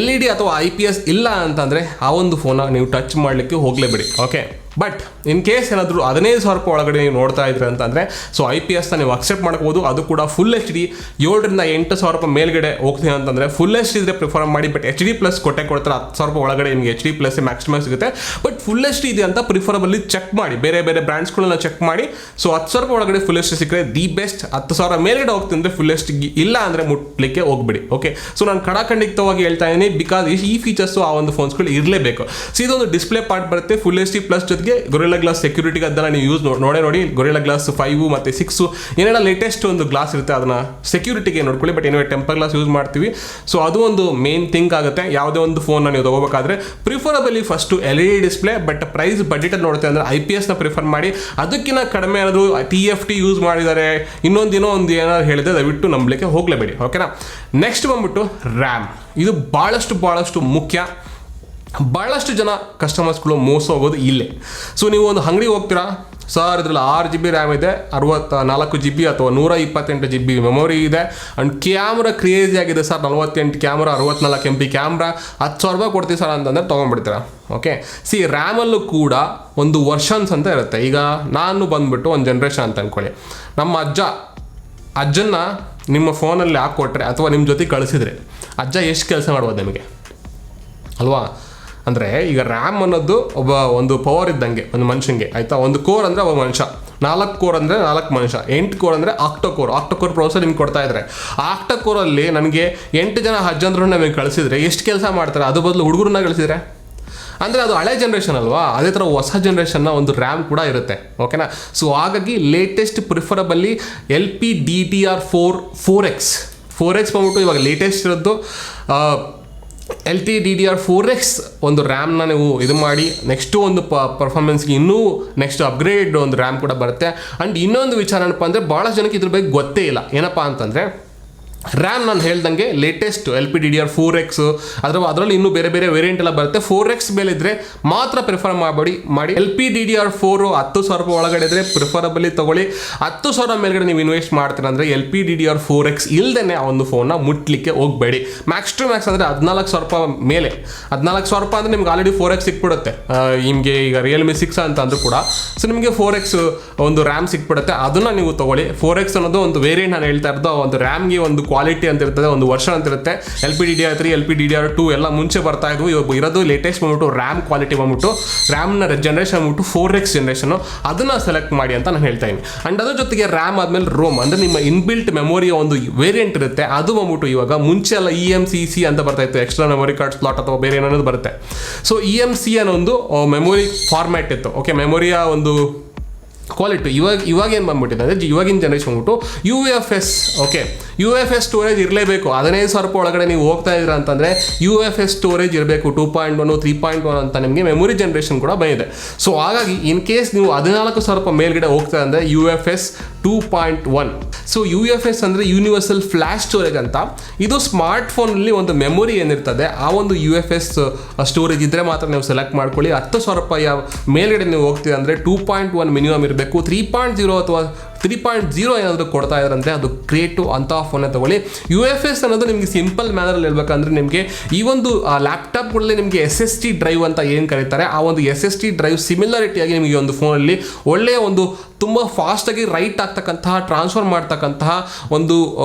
LED ಅಥವಾ IPS ಇಲ್ಲ ಅಂತಂದರೆ ಆ ಒಂದು ಫೋನ್ನ ನೀವು ಟಚ್ ಮಾಡಲಿಕ್ಕೆ ಹೋಗಲೇಬೇಡಿ. ಓಕೆ, ಬಟ್ ಇನ್ ಕೇಸ್ ಏನಾದರೂ 15,000 ರೂಪಾಯಿ ಒಳಗಡೆ ನೀವು ನೋಡ್ತಾ ಇದ್ರಿ ಅಂತಂದರೆ ಸೊ IPSನ ನೀವು ಅಕ್ಸೆಪ್ಟ್ ಮಾಡ್ಬೋದು. ಅದು ಕೂಡ ಫುಲ್ HD 7,000 ರಿಂದ 8,000 ರೂಪಾಯಿ ಮೇಲ್ಗಡೆ ಹೋಗ್ತೀನಿ ಅಂತಂದರೆ ಫುಲ್ HD ಇದ್ರೆ ಪ್ರಿಫರ್ ಮಾಡಿ. ಬಟ್ HD+ ಕೊಟ್ಟೆ ಕೊಡ್ತಾರೆ, 10,000 ರೂಪಾಯಿ ಒಳಗಡೆ ನಿಮಗೆ HD+ ಮ್ಯಾಕ್ಸಿಮಮ್ ಸಿಗುತ್ತೆ. ಬಟ್ ಫುಲ್ HD ಇದೆ ಅಂತ ಪ್ರಿಫರಬಲಿ ಚೆಕ್ ಮಾಡಿ, ಬೇರೆ ಬೇರೆ ಬ್ರ್ಯಾಂಡ್ಸ್ಗಳನ್ನ ಚೆಕ್ ಮಾಡಿ. ಸೊ 10,000 ರೂಪಾಯಿ ಒಳಗಡೆ ಫುಲ್ HD ಸಿಕ್ಕರೆ ದಿ ಬೆಸ್ಟ್. 10,000 ಮೇಲ್ಗಡೆ ಹೋಗ್ತಿದ್ರೆ ಫುಲ್ HD ಇಲ್ಲ ಅಂದರೆ ಮುಟ್ಲಿಕ್ಕೆ ಹೋಗ್ಬಿಡಿ. ಓಕೆ, ಸೊ ನಾನು ಖಂಡಿತವಾಗಿ ಹೇಳ್ತಾ ಇದ್ದೀನಿ, ಬಿಕಾಸ್ ಈ ಫೀಚರ್ಸು ಆ ಒಂದು ಫೋನ್ಸ್ಗಳು ಇರಲೇಬೇಕು. ಸೊ ಇದೊಂದು ಡಿಸ್ಪ್ಲೇ ಪಾರ್ಟ್ ಬರುತ್ತೆ ಫುಲ್ HD+ ಜೊತೆಗೆ ಗೊರಿಲ್ಲಾ ಗ್ಲಾಸ್ ಸೆಕ್ಯೂರಿಟಿಗೆ ಅದನ್ನ ನೀವು ಯೂಸ್ ನೋಡಿ ಗೊರಿಲ್ಲಾ ಗ್ಲಾಸ್ 5 ಮತ್ತು 6 ಏನೆಲ್ಲ ಲೇಟೆಸ್ಟ್ ಒಂದು ಗ್ಲಾಸ್ ಇರುತ್ತೆ ಅದನ್ನ ಸೆಕ್ಯೂರಿಟಿಗೆ ನೋಡ್ಕೊಳ್ಳಿ. ಬಟ್ ಏನೇ ಟೆಂಪರ್ ಗ್ಲಾಸ್ ಯೂಸ್ ಮಾಡ್ತೀವಿ. ಸೊ ಅದು ಒಂದು ಮೇನ್ ಥಿಂಗ್ ಆಗುತ್ತೆ. ಯಾವುದೇ ಒಂದು ಫೋನ್ನ ನೀವು ತಗೋಬೇಕಾದ್ರೆ preferably first LED display. But price ಬಜೆಟಲ್ಲಿ ನೋಡ್ತೀವಿ ಅಂದರೆ IPSನ ಪ್ರಿಫರ್ ಮಾಡಿ. ಅದಕ್ಕಿಂತ ಕಡಿಮೆ ಏನಾದರೂ TFT ಯೂಸ್ ಮಾಡಿದ್ದಾರೆ ಇನ್ನೊಂದು ಏನಾದ್ರು ಹೇಳಿದ್ರೆ ದಯವಿಟ್ಟು ನಂಬಲಿಕ್ಕೆ ಹೋಗಲೇಬೇಡಿ. ಓಕೆನಾ. ನೆಕ್ಸ್ಟ್ ಬಂದ್ಬಿಟ್ಟು ರ್ಯಾಮ್. ಇದು ಭಾಳಷ್ಟು ಮುಖ್ಯ. ಭಾಳಷ್ಟು ಜನ ಕಸ್ಟಮರ್ಸ್ಗಳು ಮೋಸ ಹೋಗೋದು ಇಲ್ಲೇ. ಸೊ ನೀವು ಒಂದು ಅಂಗಡಿಗೆ ಹೋಗ್ತೀರಾ, ಸರ್ ಇದರಲ್ಲಿ 6 GB ರ್ಯಾಮ್ ಇದೆ, 64 GB ಅಥವಾ 128 GB ಮೆಮೊರಿ ಇದೆ, ಆ್ಯಂಡ್ ಕ್ಯಾಮ್ರಾ ಕ್ರೇಜಿ ಆಗಿದೆ ಸರ್, 48 ಕ್ಯಾಮ್ರಾ, 64 MP ಕ್ಯಾಮ್ರಾ, 10,000 ರೂಪಾಯಿ ಕೊಡ್ತೀವಿ ಸರ್ ಅಂತಂದರೆ ತೊಗೊಂಡ್ಬಿಡ್ತೀರಾ. ಓಕೆ, ರ್ಯಾಮಲ್ಲೂ ಕೂಡ ಒಂದು ವರ್ಷನ್ಸ್ ಅಂತ ಇರುತ್ತೆ. ಈಗ ನಾನು ಬಂದುಬಿಟ್ಟು ಒಂದು ಜನ್ರೇಷನ್ ಅಂತ ಅಂದ್ಕೊಳ್ಳಿ. ನಮ್ಮ ಅಜ್ಜನ್ನ ನಿಮ್ಮ ಫೋನಲ್ಲಿ ಹಾಕ್ಕೊಟ್ರೆ ಅಥವಾ ನಿಮ್ಮ ಜೊತೆ ಕಳಿಸಿದ್ರೆ ಅಜ್ಜ ಎಷ್ಟು ಕೆಲಸ ಮಾಡ್ಬೋದು ನಿಮಗೆ ಅಲ್ವಾ? ಅಂದರೆ ಈಗ ರ್ಯಾಮ್ ಅನ್ನೋದು ಒಂದು ಪವರ್ ಇದ್ದಂಗೆ ಒಂದು ಮನುಷ್ಯನಿಗೆ, ಆಯಿತಾ? ಒಂದು ಕೋರ್ ಅಂದರೆ ಒಬ್ಬ ಮನುಷ್ಯ, 4 ಕೋರ್ ಅಂದರೆ 4 ಮನುಷ್ಯ, 8 ಕೋರ್ ಅಂದರೆ ಆಕ್ಟೋಕೋರ್ ಪ್ರೊಸೆಸರ್ ನಿಮ್ಗೆ ಕೊಡ್ತಾ ಇದ್ದಾರೆ. ಆಕ್ಟೋಕೋರಲ್ಲಿ ನನಗೆ 8 ಜನ ಅಜ್ಜಂದ್ರನ್ನ ನಮಗೆ ಕಳಿಸಿದ್ರೆ ಎಷ್ಟು ಕೆಲಸ ಮಾಡ್ತಾರೆ? ಅದು ಬದಲು ಹುಡುಗರನ್ನ ಕಳಿಸಿದ್ರೆ ಅಂದರೆ ಅದು ಹಳೆ ಜನ್ರೇಷನ್ ಅಲ್ವಾ? ಅದೇ ಥರ ಹೊಸ ಜನ್ರೇಷನ್ನ ಒಂದು ರ್ಯಾಮ್ ಕೂಡ ಇರುತ್ತೆ. ಓಕೆನಾ. ಸೊ ಹಾಗಾಗಿ ಲೇಟೆಸ್ಟ್ ಪ್ರಿಫರಬಲ್ಲಿ LPDDR4 4X ಬಂದ್ಬಿಟ್ಟು ಇವಾಗ ಲೇಟೆಸ್ಟ್ ಇರೋದು. LPDDR4X ಒಂದು ರ್ಯಾಮ್ನ ನೀವು ಇದು ಮಾಡಿ ನೆಕ್ಸ್ಟು ಒಂದು ಪರ್ಫಾರ್ಮೆನ್ಸ್ಗೆ ಇನ್ನೂ ನೆಕ್ಸ್ಟ್ ಅಪ್ಗ್ರೇಡ್ ಒಂದು ರ್ಯಾಮ್ ಕೂಡ ಬರುತ್ತೆ. ಆ್ಯಂಡ್ ಇನ್ನೊಂದು ವಿಚಾರ ಏನಪ್ಪ ಅಂದರೆ ಭಾಳಷ್ಟು ಜನಕ್ಕೆ ಇದ್ರ ಬಗ್ಗೆ ಗೊತ್ತೇ ಇಲ್ಲ. ಏನಪ್ಪ ಅಂತಂದರೆ ರ್ಯಾಮ್ ನಾನು ಹೇಳ್ದಂಗೆ ಲೇಟೆಸ್ಟ್ LPDDR4X ಅದರಲ್ಲಿ ಇನ್ನೂ ಬೇರೆ ವೇರಿಯಂಟ್ ಎಲ್ಲ ಬರುತ್ತೆ. 4X ಮೇಲೆ ಇದ್ದರೆ ಮಾತ್ರ ಪ್ರಿಫರ್ ಮಾಡಿ. LPDDR4 10,000 ರೂಪಾಯಿ ಒಳಗಡೆ ಇದ್ದರೆ ಪ್ರಿಫರಬಲಿ ತೊಗೊಳ್ಳಿ. 10,000 ಮೇಲ್ಗಡೆ ನೀವು ಇನ್ವೆಸ್ಟ್ ಮಾಡ್ತೀರ ಅಂದರೆ LPDDR4X ಇಲ್ಲದೇ ಆ ಒಂದು ಫೋನ್ನ ಮುಟ್ಲಿಕ್ಕೆ ಹೋಗಬೇಡಿ. ಮ್ಯಾಕ್ಸ್ ಟು ಮ್ಯಾಕ್ಸ್ ಅಂದರೆ 14,000 ರೂಪಾಯಿ ಮೇಲೆ. 14,000 ರೂಪಾಯಿ ಅಂದರೆ ನಿಮ್ಗೆ ಆಲ್ರೆಡಿ 4X ಸಿಕ್ಬಿಡುತ್ತೆ. ನಿಮಗೆ ಈಗ Realme 6 ಅಂತ ಅಂದರೂ ಕೂಡ ಸೊ ನಿಮಗೆ 4X ಒಂದು ರ್ಯಾಮ್ ಸಿಕ್ಬಿಡುತ್ತೆ. ಅದನ್ನು ನೀವು ತೊಗೊಳ್ಳಿ. 4X ಅನ್ನೋದು ಒಂದು ವೇರಿಯಂಟ್ ನಾನು ಹೇಳ್ತಾ ಇರೋದು. ಒಂದು ರ್ಯಾಮ್ಗೆ ಒಂದು ಕ್ವಾಲಿಟಿ ಅಂತ ಇರ್ತದೆ, ಒಂದು ವರ್ಷನ್ ಅಂತ ಇರುತ್ತೆ. LPDDR3 LPDDR2 ಎಲ್ಲ ಮುಂಚೆ ಬರ್ತಾ ಇದ್ವು. ಇವಾಗ ಇರೋದು ಲೇಟೆಸ್ಟ್ ಬಂದ್ಬಿಟ್ಟು ರ್ಯಾಮ್ ಕ್ವಾಲಿಟಿ ಬಂದ್ಬಿಟ್ಟು ರ್ಯಾಮ್ನ ಜನ್ರೇಷನ್ ಬಂದ್ಬಿಟ್ಟು 4X ಜನ್ರೇಷನು. ಅದನ್ನು ಸೆಲೆಕ್ಟ್ ಮಾಡಿ ಅಂತ ನಾನು ಹೇಳ್ತಾ ಇದ್ದೀನಿ. ಆ್ಯಂಡ್ ಅದ್ರ ಜೊತೆಗೆ ರ್ಯಾಮ್ ಆದಮೇಲೆ ರೋಮ್ ಅಂದರೆ ನಿಮ್ಮ ಇನ್ಬಿಲ್ಟ್ ಮೆಮೊರಿಯ ಒಂದು ವೇರಿಯಂಟ್ ಇರುತ್ತೆ. ಅದು ಬಂದ್ಬಿಟ್ಟು ಇವಾಗ ಮುಂಚೆ ಎಲ್ಲ EMCC ಅಂತ ಬರ್ತಾ ಇತ್ತು, ಎಕ್ಸ್ಟ್ರಾ ಮೆಮೊರಿ ಕಾರ್ಡ್ ಸ್ಲಾಟ್ ಅಥವಾ ಬೇರೆ ಏನಾದ್ರು ಬರುತ್ತೆ. ಸೊ EMC ಅನ್ನೋ ಒಂದು ಮೆಮೊರಿ ಫಾರ್ಮ್ಯಾಟ್ ಇತ್ತು. ಓಕೆ, ಮೆಮೊರಿಯ ಒಂದು ಕ್ವಾಲಿಟಿ ಇವಾಗ ಏನು ಬಂದ್ಬಿಟ್ಟಿದೆ ಅಂದರೆ ಇವಾಗಿನ ಜನ್ರೇಷನ್ ಬಂದ್ಬಿಟ್ಟು UFS. ಓಕೆ, UFS ಸ್ಟೋರೇಜ್ ಇರಲೇಬೇಕು. 15,000 ರೂಪಾಯಿ ಒಳಗಡೆ ನೀವು ಹೋಗ್ತಾ ಇದ್ದೀರಾ ಅಂತಂದರೆ UFS ಸ್ಟೋರೇಜ್ ಇರಬೇಕು. 2.1 3.1 ಅಂತ ನಿಮಗೆ ಮೆಮೊರಿ ಜನ್ರೇಷನ್ ಕೂಡ ಬಂದಿದೆ. ಸೊ ಹಾಗಾಗಿ ಇನ್ ಕೇಸ್ ನೀವು 14,000 ರೂಪಾಯಿ ಮೇಲ್ಗಡೆ ಹೋಗ್ತಾ ಅಂದರೆ UFS 2.1. ಸೊ UFS ಅಂದರೆ ಯೂನಿವರ್ಸಲ್ ಫ್ಲ್ಯಾಶ್ ಸ್ಟೋರೇಜ್ ಅಂತ. ಇದು ಸ್ಮಾರ್ಟ್ ಫೋನಲ್ಲಿ ಒಂದು ಮೆಮೊರಿ ಏನಿರ್ತದೆ ಆ ಒಂದು UFS ಸ್ಟೋರೇಜ್ ಇದ್ದರೆ ಮಾತ್ರ ನೀವು ಸೆಲೆಕ್ಟ್ ಮಾಡ್ಕೊಳ್ಳಿ. 10,000 ರೂಪಾಯಿ ಮೇಲ್ಗಡೆ ನೀವು ಹೋಗ್ತೀರಾ ಅಂದರೆ 2.1 ಮಿನಿಮಮ್ ಇರಬೇಕು. 3.0 ಅಥವಾ 3.0 ಏನಾದರೂ ಕೊಡ್ತಾ ಇದ್ದಾರಂದರೆ ಅದು ಗ್ರೇಟು ಅಂತ ಫೋನೇ ತೊಗೊಳ್ಳಿ. UFS ಅನ್ನೋದು ನಿಮಗೆ ಸಿಂಪಲ್ ಮ್ಯಾನರಲ್ಲಿ ಹೇಳ್ಬೇಕಂದ್ರೆ ನಿಮಗೆ ಈ ಒಂದು ಲ್ಯಾಪ್ಟಾಪ್ಗಳಲ್ಲಿ ನಿಮಗೆ SSD ಡ್ರೈವ್ ಅಂತ ಏನು ಕರೀತಾರೆ ಆ ಒಂದು SSD ಡ್ರೈವ್ ಸಿಮಿಲಾರಿಟಿಯಾಗಿ ನಿಮಗೆ ಒಂದು ಫೋನಲ್ಲಿ ಒಳ್ಳೆಯ ಒಂದು ತುಂಬ ಫಾಸ್ಟಾಗಿ ರೈಟ್ ಆಗ್ತಕ್ಕಂತಹ ಟ್ರಾನ್ಸ್ಫರ್ ಮಾಡ್ತಕ್ಕಂತಹ ಒಂದು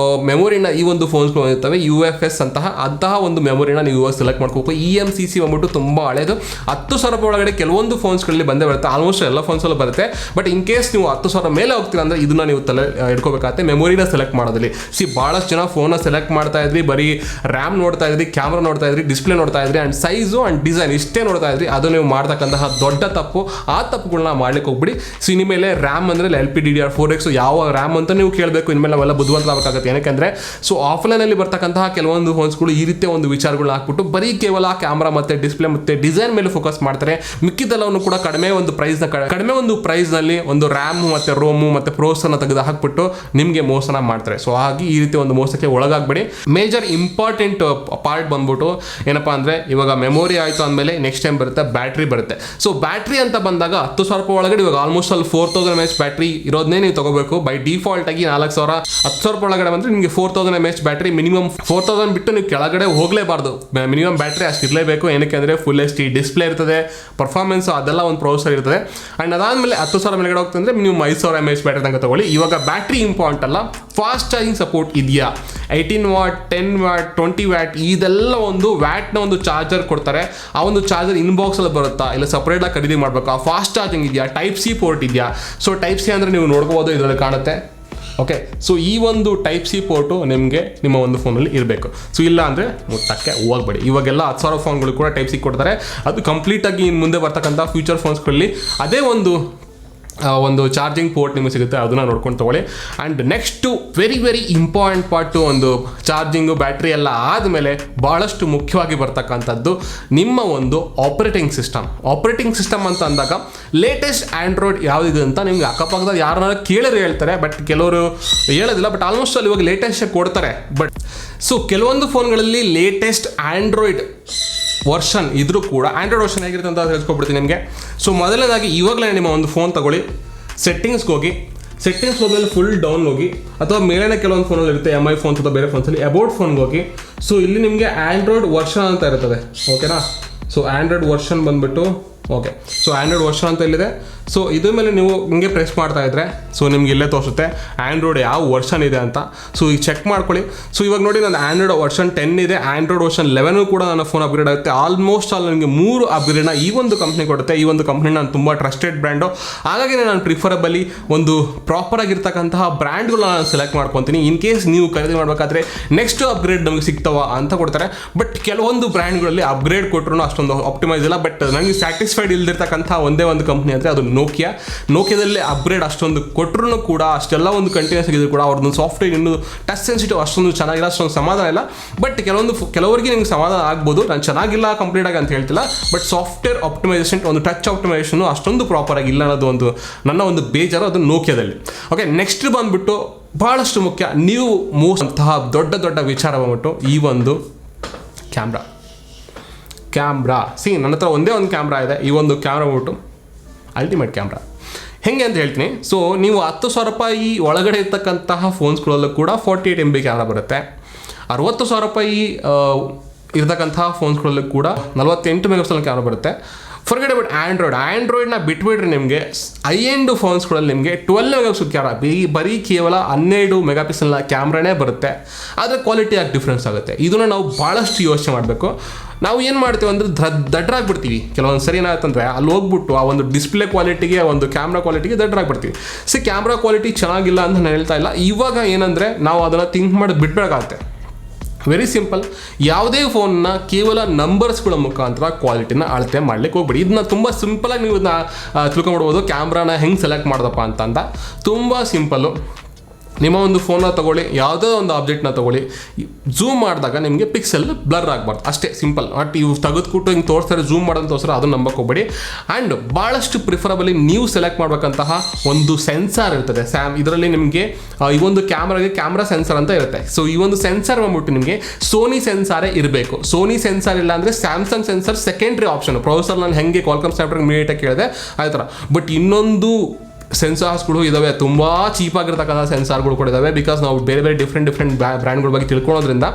ಮೆಮೊರಿನ ಈ ಒಂದು ಫೋನ್ಸ್ಗಳು ಇರ್ತವೆ. UFS ಅಂತಹ ಒಂದು ಮೆಮೊರಿನ ನೀವು ಇವಾಗ ಸೆಲೆಕ್ಟ್ ಮಾಡ್ಕೋಬೇಕು. EMCC ಬಂದ್ಬಿಟ್ಟು ತುಂಬ ಹಳೆಯದು. 10,000 ರೂಪಾಯಿ ಒಳಗಡೆ ಕೆಲವೊಂದು ಫೋನ್ಸ್ಗಳಲ್ಲಿ ಬಂದೇ ಬರುತ್ತೆ. ಆಲ್ಮೋಸ್ಟ್ ಎಲ್ಲ ಫೋನ್ಸಲ್ಲೂ ಬರುತ್ತೆ. ಬಟ್ ಇನ್ ಕೇಸ್ ನೀವು 10,000 ಮೇಲೆ ಹೋಗ್ತೀರಾ ಅಂದರೆ ಇದನ್ನ ನೀವು ತಲೆ ಇಟ್ಕೋಬೇಕಾಗತ್ತೆ. ಮೆಮೊರಿನ ಸೆಲೆಕ್ಟ್ ಮಾಡೋದಲ್ಲಿ ಭಾಳಷ್ಟು ಜನ ಫೋನ್ನ ಸೆಲೆಕ್ಟ್ ಮಾಡ್ತಾ ಇದ್ರಿ, ಬರೀ ರ್ಯಾಮ್ ನೋಡ್ತಾ ಇದ್ರಿ, ಕ್ಯಾಮ್ರಾ ನೋಡ್ತಾ ಇದ್ರಿ, ಡಿಸ್ಪ್ಲೇ ನೋಡ್ತಾ ಇದ್ರಿ, ಆ್ಯಂಡ್ ಸೈಜು ಆ್ಯಂಡ್ ಡಿಸೈನ್ ಇಷ್ಟೇ ನೋಡ್ತಾ ಇದ್ರಿ. ಅದು ನೀವು ಮಾಡ್ತಕ್ಕಂತಹ ದೊಡ್ಡ ತಪ್ಪು. ಆ ತಪ್ಪುಗಳನ್ನ ಮಾಡ್ಲಿಕ್ಕೆ ಹೋಗ್ಬಿಡಿ. ಸೊ ಇನ್ಮೇಲೆ ರ್ಯಾಮ್ ಅಂದರೆ LPDDR4X ಯಾವ ರ್ಯಾಮ್ ಅಂತ ನೀವು ಕೇಳಬೇಕು. ಇನ್ಮೇಲೆ ನಾವೆಲ್ಲ ಬುದ್ಧಿವಂತರಾಗಬೇಕಾಗುತ್ತೆ. ಏನಕ್ಕೆ ಸೊ ಆಫ್ಲೈನಲ್ಲಿ ಬರ್ತಕ್ಕಂತಹ ಕೆಲವೊಂದು ಫೋನ್ಸ್ಗಳು ಈ ರೀತಿಯ ಒಂದು ವಿಚಾರಗಳನ್ನ ಹಾಕ್ಬಿಟ್ಟು ಬರೀ ಕೇವಲ ಕ್ಯಾಮ್ರಾ ಮತ್ತು ಡಿಸ್ಪ್ಲೇ ಮತ್ತು ಡಿಸೈನ್ ಮೇಲೆ ಫೋಕಸ್ ಮಾಡ್ತಾರೆ. ಮಿಕ್ಕಿದೆಲ್ಲವನ್ನು ಕೂಡ ಕಡಿಮೆ ಒಂದು ಪ್ರೈಸ್ನಲ್ಲಿ ಒಂದು ರ್ಯಾಮ್ ಮತ್ತು ರೋಮು ಮತ್ತು ಪ್ರೋ ಪ್ರೋಸೆಸರ್ನ ತೆಗೆದು ಹಾಕ್ಬಿಟ್ಟು ನಿಮಗೆ ಮೋಸನ ಮಾಡ್ತಾರೆ. ಸೊ ಹಾಗಾಗಿ ಈ ರೀತಿ ಒಂದು ಮೋಸಕ್ಕೆ ಒಳಗಾಗಬೇಡಿ. ಮೇಜರ್ ಇಂಪಾರ್ಟೆಂಟ್ ಪಾರ್ಟ್ ಬಂದ್ಬಿಟ್ಟು ಏನಪ್ಪ ಅಂದರೆ, ಇವಾಗ ಮೆಮೊರಿ ಆಯಿತು ಅಂದಮೇಲೆ ನೆಕ್ಸ್ಟ್ ಟೈಮ್ ಬರುತ್ತೆ ಬ್ಯಾಟ್ರಿ ಬರುತ್ತೆ. ಸೊ ಬ್ಯಾಟ್ರಿ ಅಂತ ಬಂದಾಗ 10,000 ರೂಪಾಯಿ ಒಳಗಡೆ ಇವಾಗ ಆಲ್ಮೋಸ್ಟ್ ಅಲ್ಲಿ 4000 mAh ಬ್ಯಾಟ್ರಿ ಇರೋದನ್ನೇ ನೀವು ತಗೋಬೇಕು. ಬೈ ಡಿಫಾಲ್ಟ್ ಆಗಿ 4,000 10,000 ರೂಪಾಯಿ ಒಳಗಡೆ ಬಂದರೆ ನಿಮಗೆ 4000 mAh ಬ್ಯಾಟ್ರಿ ಮಿನಿಮಮ್. 4000 ಬಿಟ್ಟು ನೀವು ಕೆಳಗಡೆ ಹೋಗಲೇಬಾರ್ದು. ಮಿನಿಮಮ್ ಬ್ಯಾಟ್ರಿ ಅಷ್ಟು ಇರಲೇಬೇಕು. ಏನಕ್ಕೆ ಅಂದರೆ ಫುಲ್ HD ಡಿಸ್ಪ್ಲೇ ಇರ್ತದೆ, ಪರ್ಫಾರ್ಮೆನ್ಸ್ ಅದೆಲ್ಲ ಒಂದು ಪ್ರೊಸೆಸರ್ ಇರ್ತದೆ. ಆ್ಯಂಡ್ ಅದಾದಮೇಲೆ 10,000 ಮೇಲ್ಗಡೆ ಹೋಗ್ತಂದ್ರೆ ಮಿನಿಮಮ್ 5,000 mAh ಬ್ಯಾಟ್ರಿ ತನಕ ತಗೊಳ್ಳಿ. ಇವಾಗ ಬ್ಯಾಟ್ರಿ ಇಂಪಾರ್ಟೆಂಟ್ ಅಲ್ಲ, ಫಾಸ್ಟ್ ಚಾರ್ಜಿಂಗ್ ಸಪೋರ್ಟ್ ಇದೆಯಾ, 18 ವಾಟ್ 10 ವಾಟ್ 20 ವ್ಯಾಟ್ ಇದೆಲ್ಲ ಒಂದು ವ್ಯಾಟ್ನ ಒಂದು ಚಾರ್ಜರ್ ಕೊಡ್ತಾರೆ. ಆ ಒಂದು ಚಾರ್ಜರ್ ಇನ್ಬಾಕ್ಸಲ್ಲಿ ಬರುತ್ತಾ, ಇಲ್ಲ ಸಪ್ರೇಟಾಗಿ ಖರೀದಿ ಮಾಡಬೇಕು. ಆ ಫಾಸ್ಟ್ ಚಾರ್ಜಿಂಗ್ ಇದೆಯಾ, ಟೈಪ್ ಸಿ ಪೋರ್ಟ್ ಇದೆಯಾ. ಸೊ ಟೈಪ್ ಸಿ ಅಂದರೆ ನೀವು ನೋಡ್ಕೋಬೋದು, ಇದರಲ್ಲಿ ಕಾಣುತ್ತೆ. ಓಕೆ, ಸೊ ಈ ಒಂದು ಟೈಪ್ ಸಿ ಪೋರ್ಟು ನಿಮಗೆ ನಿಮ್ಮ ಒಂದು ಫೋನಲ್ಲಿ ಇರಬೇಕು. ಸೊ ಇಲ್ಲ ಅಂದರೆ ಮುಟ್ಟಕ್ಕೆ ಹೋಗ್ಬೇಡಿ. ಇವಾಗೆಲ್ಲ 10,000 ಫೋನ್ಗಳು ಕೂಡ ಟೈಪ್ ಸಿ ಕೊಡ್ತಾರೆ. ಅದು ಕಂಪ್ಲೀಟಾಗಿ ಇನ್ನು ಮುಂದೆ ಬರ್ತಕ್ಕಂಥ ಫ್ಯೂಚರ್ ಫೋನ್ಸ್ಗಳಲ್ಲಿ ಅದೇ ಒಂದು ಚಾರ್ಜಿಂಗ್ ಪೋರ್ಟ್ ನಿಮಗೆ ಸಿಗುತ್ತೆ, ಅದನ್ನು ನೋಡ್ಕೊಂಡು ತೊಗೊಳ್ಳಿ. And next very important part, ಒಂದು ಚಾರ್ಜಿಂಗು ಬ್ಯಾಟ್ರಿ ಎಲ್ಲ ಆದಮೇಲೆ ಭಾಳಷ್ಟು ಮುಖ್ಯವಾಗಿ ಬರ್ತಕ್ಕಂಥದ್ದು ನಿಮ್ಮ ಒಂದು ಆಪ್ರೇಟಿಂಗ್ ಸಿಸ್ಟಮ್ ಅಂತ ಅಂದಾಗ ಲೇಟೆಸ್ಟ್ ಆ್ಯಂಡ್ರಾಯ್ಡ್ ಯಾವುದಿದೆ ಅಂತ ನಿಮ್ಗೆ ಅಕ್ಕಪಕ್ಕದ ಯಾರನ್ನಾರು ಕೇಳಿದ್ರೆ ಹೇಳ್ತಾರೆ, ಬಟ್ ಕೆಲವರು ಹೇಳೋದಿಲ್ಲ. ಬಟ್ ಆಲ್ಮೋಸ್ಟ್ ಅಲ್ಲಿ ಇವಾಗ ಲೇಟೆಸ್ಟ್ ಕೊಡ್ತಾರೆ. ಬಟ್ ಸೊ ಕೆಲವೊಂದು ಫೋನ್ಗಳಲ್ಲಿ ಲೇಟೆಸ್ಟ್ ಆ್ಯಂಡ್ರಾಯ್ಡ್ ವರ್ಷನ್ ಇದ್ರೂ ಕೂಡ ಆ್ಯಂಡ್ರಾಯ್ಡ್ ವರ್ಷನ್ ಹೇಗಿರುತ್ತೆ ಅಂತ ಹೇಳ್ಕೊಬಿಡ್ತೀನಿ ನಿಮಗೆ. ಸೊ ಮೊದಲನೇದಾಗಿ ಇವಾಗಲೇ ನಿಮ್ಮ ಒಂದು ಫೋನ್ ತಗೊಳ್ಳಿ, ಸೆಟ್ಟಿಂಗ್ಸ್ಗೆ ಹೋದ್ಮೇಲೆ ಫುಲ್ ಡೌನ್ ಹೋಗಿ, ಅಥವಾ ಮೇಲೇನೆ ಕೆಲವೊಂದು ಫೋನಲ್ಲಿ ಇರುತ್ತೆ MI ಫೋನ್ಸ್ ಅಥವಾ ಬೇರೆ ಫೋನ್ಸಲ್ಲಿ ಅಬೌಟ್ ಫೋನ್ಗೆ ಹೋಗಿ. ಸೊ ಇಲ್ಲಿ ನಿಮಗೆ ಆ್ಯಂಡ್ರಾಯ್ಡ್ ವರ್ಷನ್ ಅಂತ ಇರ್ತದೆ, ಓಕೆನಾ. ಸೊ ಆ್ಯಂಡ್ರಾಯ್ಡ್ ವರ್ಷನ್ ಬಂದುಬಿಟ್ಟು ಓಕೆ, ಸೊ ಆ್ಯಂಡ್ರಾಯ್ಡ್ ವರ್ಷನ್ ಅಂತ ಇಲ್ಲಿದೆ. ಸೊ ಇದ್ರ ಮೇಲೆ ನೀವು ಹಿಂಗೆ ಪ್ರೆಸ್ ಮಾಡ್ತಾ ಇದ್ರೆ ಸೊ ನಿಮ್ಗೆ ಇಲ್ಲೇ ತೋರಿಸುತ್ತೆ ಆ್ಯಂಡ್ರಾಯ್ಡ್ ಯಾವ ವರ್ಷನ್ ಇದೆ ಅಂತ. ಸೊ ಈಗ ಚೆಕ್ ಮಾಡ್ಕೊಳ್ಳಿ. ಸೊ ಇವಾಗ ನೋಡಿ, ನನ್ನ ಆ್ಯಂಡ್ರಾಯ್ಡ್ ವರ್ಷನ್ 10 ಇದೆ, ಆ್ಯಂಡ್ರಾಯ್ಡ್ ವರ್ಷನ್ 11 ಕೂಡ ನನ್ನ ಫೋನ್ ಅಪ್ಗ್ರೇಡ್ ಆಗುತ್ತೆ. ಆಲ್ಮೋಸ್ಟ್ ಅಲ್ಲಿ ನನಗೆ 3 ಅಪ್ಗ್ರೇಡ್ನ ಈ ಒಂದು ಕಂಪ್ನಿ ಕೊಡುತ್ತೆ. ಈ ಒಂದು ಕಂಪ್ನಿ ನಾನು ತುಂಬ ಟ್ರಸ್ಟೆಡ್ ಬ್ರ್ಯಾಂಡು, ಹಾಗಾಗಿ ನಾನು ಪ್ರಿಫರಬಲಿ ಒಂದು ಪ್ರಾಪರ್ ಆಗಿರ್ತಕ್ಕಂತಹ ಬ್ರ್ಯಾಂಡ್ಗಳನ್ನ ನಾನು ಸೆಲೆಕ್ಟ್ ಮಾಡ್ಕೊತೀನಿ. ಇನ್ ಕೇಸ್ ನೀವು ಖರೀದಿ ಮಾಡಬೇಕಾದ್ರೆ ನೆಕ್ಸ್ಟ್ ಅಪ್ಗ್ರೇಡ್ ನಮಗೆ ಸಿಗ್ತಾವ ಅಂತ ಕೊಡ್ತಾರೆ. ಬಟ್ ಕೆಲವೊಂದು ಬ್ರ್ಯಾಂಡ್ಗಳಲ್ಲಿ ಅಪ್ಗ್ರೇಡ್ ಕೊಟ್ಟರು ಅಷ್ಟೊಂದು ಆಪ್ಟಿಮೈಸ್ ಇಲ್ಲ. ಬಟ್ ನನಗೆ ಸ್ಯಾಟಿಸ್ಫೈಡ್ ಇಲ್ದಿರ್ತಕ್ಕಂಥ ಒಂದೇ ಒಂದು ಕಂಪ್ನಿ ಅಂದರೆ ಅದು ನೋಕಿಯಾದಲ್ಲಿ ಅಪ್ಗ್ರೇಡ್ ಅಷ್ಟೊಂದು ಕೊಟ್ಟರು ಕೂಡ, ಅಷ್ಟೆಲ್ಲ ಒಂದು ಕಂಟಿನ್ಯೂಸ್ ಆಗಿದ್ರು ಕೂಡ ಅವ್ರದ್ದು ಸಾಫ್ಟ್ವೇರ್ ಇನ್ನೂ ಟಚ್ ಸೆನ್ಸಿಟಿವ್ ಅಷ್ಟೊಂದು ಚೆನ್ನಾಗಿಲ್ಲ, ಅಷ್ಟೊಂದು ಸಮಾಧಾನ ಇಲ್ಲ. ಬಟ್ ಕೆಲವರಿಗೆ ನಿಮ್ಗೆ ಸಮಾಧಾನ ಆಗ್ಬೋದು. ನಾನು ಚೆನ್ನಾಗಿಲ್ಲ ಕಂಪ್ಲೀಟ್ ಆಗಿ ಅಂತ ಹೇಳ್ತಿಲ್ಲ, ಬಟ್ ಸಾಫ್ಟ್ವೇರ್ ಆಪ್ಟಿಮೈಸೇಷನ್, ಒಂದು ಟಚ್ ಆಪ್ಟಿಮೈಸೇಷನ್ ಅಷ್ಟೊಂದು ಪ್ರಾಪರ್ ಆಗಿ ಇಲ್ಲ ಅನ್ನೋದು ಒಂದು ನನ್ನ ಒಂದು ಬೇಜಾರು, ಅದು ನೋಕಿಯಾದಲ್ಲಿ. ಓಕೆ, ನೆಕ್ಸ್ಟ್ ಬಂದ್ಬಿಟ್ಟು ಭಾಳಷ್ಟು ಮುಖ್ಯ, ನೀವು ಅಂತಹ ದೊಡ್ಡ ವಿಚಾರ ಬಂದ್ಬಿಟ್ಟು ಈ ಒಂದು ಕ್ಯಾಮ್ರಾ. ನನ್ನ ಹತ್ರ ಒಂದೇ ಒಂದು ಕ್ಯಾಮ್ರಾ ಇದೆ. ಈ ಒಂದು ಕ್ಯಾಮ್ರಾ ಬಂದ್ಬಿಟ್ಟು ಅಲ್ಟಿಮೇಟ್ ಕ್ಯಾಮ್ರಾ. ಹೆಂಗೆ ಅಂತ ಹೇಳ್ತೀನಿ. ಸೊ ನೀವು 10,000 ರೂಪಾಯಿ ಒಳಗಡೆ ಇರ್ತಕ್ಕಂತಹ ಫೋನ್ಸ್ಗಳಲ್ಲೂ ಕೂಡ 48 MB ಕ್ಯಾಮ್ರಾ ಬರುತ್ತೆ. 60,000 ರೂಪಾಯಿ ಇರ್ತಕ್ಕಂತಹ ಫೋನ್ಸ್ಗಳಲ್ಲೂ ಕೂಡ 48 ಮೆಗಾಪಿಕ್ಸೆಲ್ ಕ್ಯಾಮ್ರಾ ಬರುತ್ತೆ. ಫರ್ಗೆಟ್ ಅಬೌಟ್ ಆ್ಯಂಡ್ರಾಯ್ಡ್ನ ಬಿಟ್ಬಿಟ್ರೆ ನಿಮಗೆ ಐ ಎಂಡ್ ಫೋನ್ಸ್ಗಳಲ್ಲಿ ನಿಮಗೆ 12 ಮೆಗಾಪಿಕ್ಸೆಲ್ ಕ್ಯಾಮ್ರಾ, ಬರೀ ಕೇವಲ 12 ಮೆಗಾಪಿಕ್ಸೆಲ್ನ ಕ್ಯಾಮ್ರಾನೇ ಬರುತ್ತೆ. ಆದರೆ ಕ್ವಾಲಿಟಿ ಆಗಿ ಡಿಫ್ರೆನ್ಸ್ ಆಗುತ್ತೆ. ಇದನ್ನು ನಾವು ಭಾಳಷ್ಟು ಯೋಚನೆ ಮಾಡಬೇಕು. ನಾವು ಏನು ಮಾಡ್ತೀವಿ ಅಂದರೆ ದಡ್ಡರಾಗ್ಬಿಡ್ತೀವಿ. ಕೆಲವೊಂದು ಸರಿ ಏನಾಯ್ತಂದರೆ ಅಲ್ಲಿ ಹೋಗ್ಬಿಟ್ಟು ಆ ಒಂದು ಡಿಸ್ಪ್ಲೇ ಕ್ವಾಲಿಟಿಗೆ, ಒಂದು ಕ್ಯಾಮ್ರಾ ಕ್ವಾಲಿಟಿಗೆ ದಡ್ಡರಾಗ್ಬಿಡ್ತೀವಿ. ಕ್ಯಾಮ್ರಾ ಕ್ವಾಲಿಟಿ ಚೆನ್ನಾಗಿಲ್ಲ ಅಂತ ನಾನು ಹೇಳ್ತಾ ಇಲ್ಲ. ಇವಾಗ ಏನಂದರೆ ನಾವು ಅದನ್ನು ಥಿಂಕ್ ಮಾಡಿ ಬಿಡಬೇಕಾಗತ್ತೆ. ವೆರಿ ಸಿಂಪಲ್, ಯಾವುದೇ ಫೋನ್ನ ಕೇವಲ ನಂಬರ್ಸ್ಗಳ ಮುಖಾಂತರ ಕ್ವಾಲಿಟಿನ ಅಳತೆ ಮಾಡ್ಲಿಕ್ಕೆ ಹೋಗ್ಬೇಡಿ. ಇದನ್ನ ತುಂಬ ಸಿಂಪಲಾಗಿ ನೀವು ಇದನ್ನ ತಿಳ್ಕೊಂಡ್ಬಿಡ್ಬೋದು. ಕ್ಯಾಮ್ರಾನ ಹೆಂಗೆ ಸೆಲೆಕ್ಟ್ ಮಾಡೋದಪ್ಪ ಅಂತಂದ ತುಂಬ ಸಿಂಪಲ್ಲು. ನಿಮ್ಮ ಒಂದು ಫೋನ್ನ ತೊಗೊಳ್ಳಿ, ಯಾವುದೋ ಒಂದು ಆಬ್ಜೆಕ್ಟ್ನ ತೊಗೊಳ್ಳಿ, ಝೂಮ್ ಮಾಡಿದಾಗ ನಿಮಗೆ ಪಿಕ್ಸೆಲ್ ಬ್ಲರ್ ಆಗಬಾರ್ದು, ಅಷ್ಟೇ ಸಿಂಪಲ್. ಬಟ್ ಇವು ತೆಗೆದುಕೊಟ್ಟು ಹಿಂಗೆ ತೋರಿಸ್ತಾರೆ, ಝೂಮ್ ಮಾಡೋದು ತೋರಿಸ್ತಾರೆ, ಅದನ್ನು ನಂಬಕ್ಕೆ ಹೋಗ್ಬೇಡಿ. ಆ್ಯಂಡ್ ಭಾಳಷ್ಟು ಪ್ರಿಫರಬಲಿ ನೀವು ಸೆಲೆಕ್ಟ್ ಮಾಡಬೇಕಂತಹ ಒಂದು ಸೆನ್ಸಾರ್ ಇರ್ತದೆ. ಇದರಲ್ಲಿ ನಿಮಗೆ ಈ ಒಂದು ಕ್ಯಾಮ್ರಾಗೆ ಕ್ಯಾಮ್ರಾ ಸೆನ್ಸರ್ ಅಂತ ಇರುತ್ತೆ. ಸೊ ಈ ಒಂದು ಸೆನ್ಸರ್ ಬಂದ್ಬಿಟ್ಟು ನಿಮಗೆ ಸೋನಿ ಸೆನ್ಸಾರೇ ಇರಬೇಕು. ಸೋನಿ ಸೆನ್ಸಾರ್ ಇಲ್ಲ ಅಂದರೆ Samsung sensor secondary option. Processor ನಾನು ಹೆಂಗೆ ಕ್ವಾಲ್ಕಮ್ ಸ್ನ್ಯಾಪ್ಡ್ರಾಗನ್ ಮೀಡಿಯಾಟೆಕ್ ಕೇಳಿದೆ ಆ ಥರ. ಬಟ್ ಇನ್ನೊಂದು ಸೆನ್ಸಾರ್ಸ್ಗಳು ಇದ್ದಾವೆ, ತುಂಬ ಚೀಪಾಗಿರ್ತಕ್ಕಂಥ ಸೆನ್ಸಾರ್ಗಳು ಕೂಡ ಇದ್ದಾವೆ. ಬಿಕಾಸ್ ನಾವು ಬೇರೆ ಡಿಫ್ರೆಂಟ್ ಬ್ರ್ಯಾಂಡ್ಗಳ ಬಗ್ಗೆ ತಿಳ್ಕೊಳ್ಳೋದ್ರಿಂದ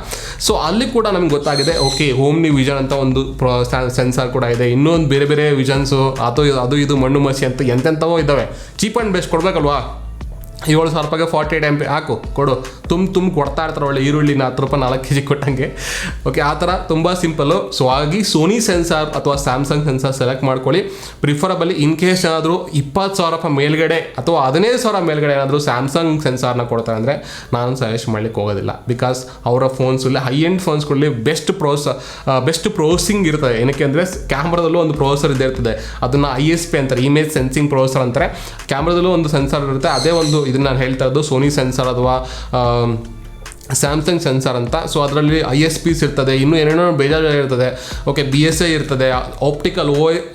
ಸೊ ಅಲ್ಲಿ ಕೂಡ ನಮ್ಗೆ ಗೊತ್ತಾಗಿದೆ, ಓಕೆ ಓಮ್ನಿ ವಿಷನ್ ಅಂತ ಒಂದು ಸೆನ್ಸಾರ್ ಕೂಡ ಇದೆ. ಇನ್ನೊಂದು ಬೇರೆ ವಿಷನ್ಸು ಅದು ಇದು ಮಣ್ಣು ಮಸಿ ಅಂತ ಎಂತೆಂಥವೋ ಇದ್ದಾವೆ. Cheap and best ಕೊಡಬೇಕಲ್ವಾ. 7,000 ರೂಪಾಯಿಗೆ 48 MB ಹಾಕು ಕೊಡು, ತುಂಬ ಕೊಡ್ತಾ ಇರ್ತಾರೆ. ಒಳ್ಳೆ ಈರುಳ್ಳಿ 10 ರೂಪಾಯಿ 4 kg ಕೊಟ್ಟಂಗೆ. ಓಕೆ, ಆ ಥರ ತುಂಬ ಸಿಂಪಲ್ಲು. ಸೊ ಹಾಗಾಗಿ ಸೋನಿ ಸೆನ್ಸಾರ್ ಅಥವಾ ಸ್ಯಾಮ್ಸಂಗ್ ಸೆನ್ಸಾರ್ ಸೆಲೆಕ್ಟ್ ಮಾಡ್ಕೊಳ್ಳಿ. ಪ್ರಿಫರಬಲಿ ಇನ್ ಕೇಸ್ ಏನಾದರೂ 20,000 ರೂಪಾಯಿ ಮೇಲ್ಗಡೆ ಅಥವಾ 15,000 ಮೇಲ್ಗಡೆ ಏನಾದರೂ ಸ್ಯಾಮ್ಸಂಗ್ ಸೆನ್ಸಾರ್ನ ಕೊಡ್ತಾರೆ ಅಂದರೆ ನಾನು ಸಜೆಸ್ಟ್ ಮಾಡ್ಲಿಕ್ಕೆ ಹೋಗೋದಿಲ್ಲ. ಬಿಕಾಸ್ ಅವರ ಫೋನ್ಸಲ್ಲಿ ಹೈ ಎಂಡ್ ಫೋನ್ಸ್ಗಳಲ್ಲಿ ಬೆಸ್ಟ್ ಪ್ರೋಸೆಸಿಂಗ್ ಇರ್ತದೆ. ಏನಕ್ಕೆ ಅಂದರೆ ಕ್ಯಾಮ್ರಾದಲ್ಲೂ ಒಂದು ಪ್ರೋಸೆಸರ್ ಇರ್ತದೆ, ಅದನ್ನು ISP ಅಂತಾರೆ, ಇಮೇಜ್ ಸೆನ್ಸಿಂಗ್ ಪ್ರೋಸೆಸರ್ ಅಂತಾರೆ. ಕ್ಯಾಮ್ರಾದಲ್ಲೂ ಒಂದು ಸೆನ್ಸಾರ್ ಇರುತ್ತೆ. ಅದೇ ಒಂದು ಇದನ್ನು ನಾನು ಹೇಳ್ತಾ ಇರೋದು ಸೋನಿ ಸೆನ್ಸಾರ್ ಅಥವಾ ಸ್ಯಾಮ್ಸಂಗ್ ಸೆನ್ಸಾರ್ ಅಂತ. ಸೊ ಅದರಲ್ಲಿ ISPs ಇರ್ತದೆ, ಇನ್ನೂ ಏನೇನೋ ಬೇಜಾರು ಇರ್ತದೆ. ಓಕೆ, BSI ಇರ್ತದೆ, ಆಪ್ಟಿಕಲ್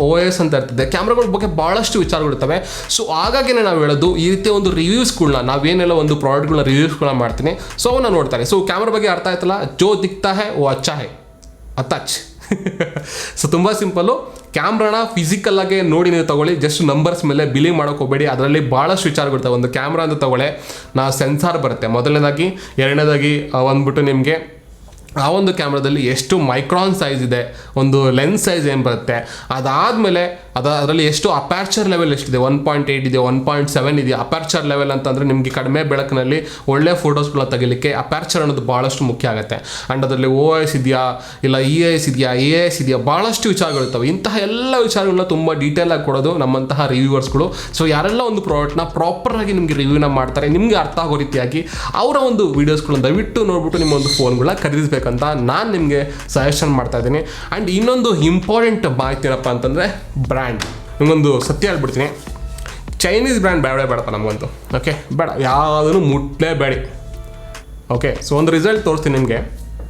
OS ಅಂತ ಇರ್ತದೆ. ಕ್ಯಾಮ್ರಾಗಳ ಬಗ್ಗೆ ಭಾಳಷ್ಟು ವಿಚಾರಗಳಿರ್ತವೆ. ಸೊ ಹಾಗಾಗಿ ನಾವು ಹೇಳೋದು ಈ ರೀತಿ ಒಂದು ರಿವ್ಯೂಸ್ಗಳನ್ನ, ನಾವೇನೆಲ್ಲ ಒಂದು ಪ್ರಾಡಕ್ಟ್ಗಳನ್ನ ರಿವ್ಯೂಸ್ಗಳನ್ನ ಮಾಡ್ತೀನಿ, ಸೊ ಅವನ್ನ ನೋಡ್ತಾರೆ. ಸೊ ಕ್ಯಾಮ್ರಾ ಬಗ್ಗೆ ಅರ್ಥ ಆಯ್ತಲ್ಲ, ಜೋ ದಿಕ್ತಾ ಹೈ ಓ ಅಚ್ಚಾ ಹೈ, ಅತ್ತಾಚ್. ಸೊ ತುಂಬ ಸಿಂಪಲ್ಲು. ಕ್ಯಾಮ್ರಾನ ಫಿಸಿಕಲ್ ಆಗಿ ನೋಡಿ ನೀವು ತಗೊಳ್ಳಿ, ಜಸ್ಟ್ ನಂಬರ್ಸ್ ಮೇಲೆ ಬಿಲೀವ್ ಮಾಡೋಕೆ ಹೋಗಬೇಡಿ. ಅದರಲ್ಲಿ ಭಾಳಷ್ಟು ವಿಚಾರಗಳಿರ್ತವೆ. ಒಂದು ಕ್ಯಾಮ್ರಾ ಅಂತ ತಗೊಳ್ಳಿ, ಸೆನ್ಸಾರ್ ಬರುತ್ತೆ ಮೊದಲನೇದಾಗಿ, ಎರಡನೇದಾಗಿ ಬಂದ್ಬಿಟ್ಟು ನಿಮಗೆ ಆ ಒಂದು ಕ್ಯಾಮ್ರಾದಲ್ಲಿ ಎಷ್ಟು ಮೈಕ್ರಾನ್ ಸೈಜ್ ಇದೆ, ಒಂದು ಲೆನ್ಸ್ ಸೈಜ್ ಏನು ಬರುತ್ತೆ, ಅದಾದಮೇಲೆ ಅದರಲ್ಲಿ ಎಷ್ಟು ಅಪ್ಯಾರ್ಚರ್ ಲೆವೆಲ್ ಎಷ್ಟಿದೆ, 1.8 ಇದೆ, 1.7 ಇದೆಯಾ. ಅಪ್ಯಾರ್ಚರ್ ಲೆವೆಲ್ ಅಂತಂದರೆ ನಿಮಗೆ ಕಡಿಮೆ ಬೆಳಕಿನಲ್ಲಿ ಒಳ್ಳೆ ಫೋಟೋಸ್ಗಳನ್ನ ತೆಗಿಲಿಕ್ಕೆ ಅಪ್ಯಾರ್ಚರ್ ಅನ್ನೋದು ಭಾಳಷ್ಟು ಮುಖ್ಯ ಆಗುತ್ತೆ. ಆ್ಯಂಡ್ ಅದರಲ್ಲಿ OIS ಇದೆಯಾ, ಇಲ್ಲ EIS ಇದೆಯಾ, AIS ಇದೆಯಾ, ಭಾಳಷ್ಟು ವಿಚಾರಗಳಿರ್ತವೆ. ಇಂತಹ ಎಲ್ಲ ವಿಚಾರಗಳನ್ನ ತುಂಬ ಡೀಟೇಲಾಗಿ ಕೊಡೋದು ನಮ್ಮಂತಹ ರಿವ್ಯೂವರ್ಸ್ಗಳು. ಸೊ ಯಾರೆಲ್ಲ ಒಂದು ಪ್ರಾಡಕ್ಟ್ನ ಪ್ರಾಪರಾಗಿ ನಿಮಗೆ ರಿವ್ಯೂನ ಮಾಡ್ತಾರೆ, ನಿಮಗೆ ಅರ್ಥ ಆಗೋ ರೀತಿಯಾಗಿ ಅವರ ಒಂದು ವೀಡಿಯೋಸ್ಗಳನ್ನ ದಯವಿಟ್ಟು ನೋಡ್ಬಿಟ್ಟು ನಿಮ್ಮ ಒಂದು ಫೋನ್ಗಳನ್ನ ಖರೀದಿಸಬೇಕಂತ ನಾನು ನಿಮಗೆ ಸಜೆಷನ್ ಮಾಡ್ತಾ ಇದ್ದೀನಿ. ಆ್ಯಂಡ್ ಇನ್ನೊಂದು ಇಂಪಾರ್ಟೆಂಟ್ ಮಾಹಿತಿ ಏನಪ್ಪ ಅಂತಂದರೆ ಬ್ರ್ಯಾಂಡ್. ನಿಮಗೊಂದು ಸತ್ಯ ಹೇಳ್ಬಿಡ್ತೀನಿ, ಚೈನೀಸ್ ಬ್ರ್ಯಾಂಡ್ ಬೇಡಪ್ಪ ನಮಗಂತೂ. ಓಕೆ, ಬೇಡ, ಯಾವುದನ್ನು ಮುಟ್ಲೇಬೇಡಿ. ಓಕೆ, ಸೊ ಒಂದು ರಿಸಲ್ಟ್ ತೋರಿಸ್ತೀನಿ ನಿಮಗೆ.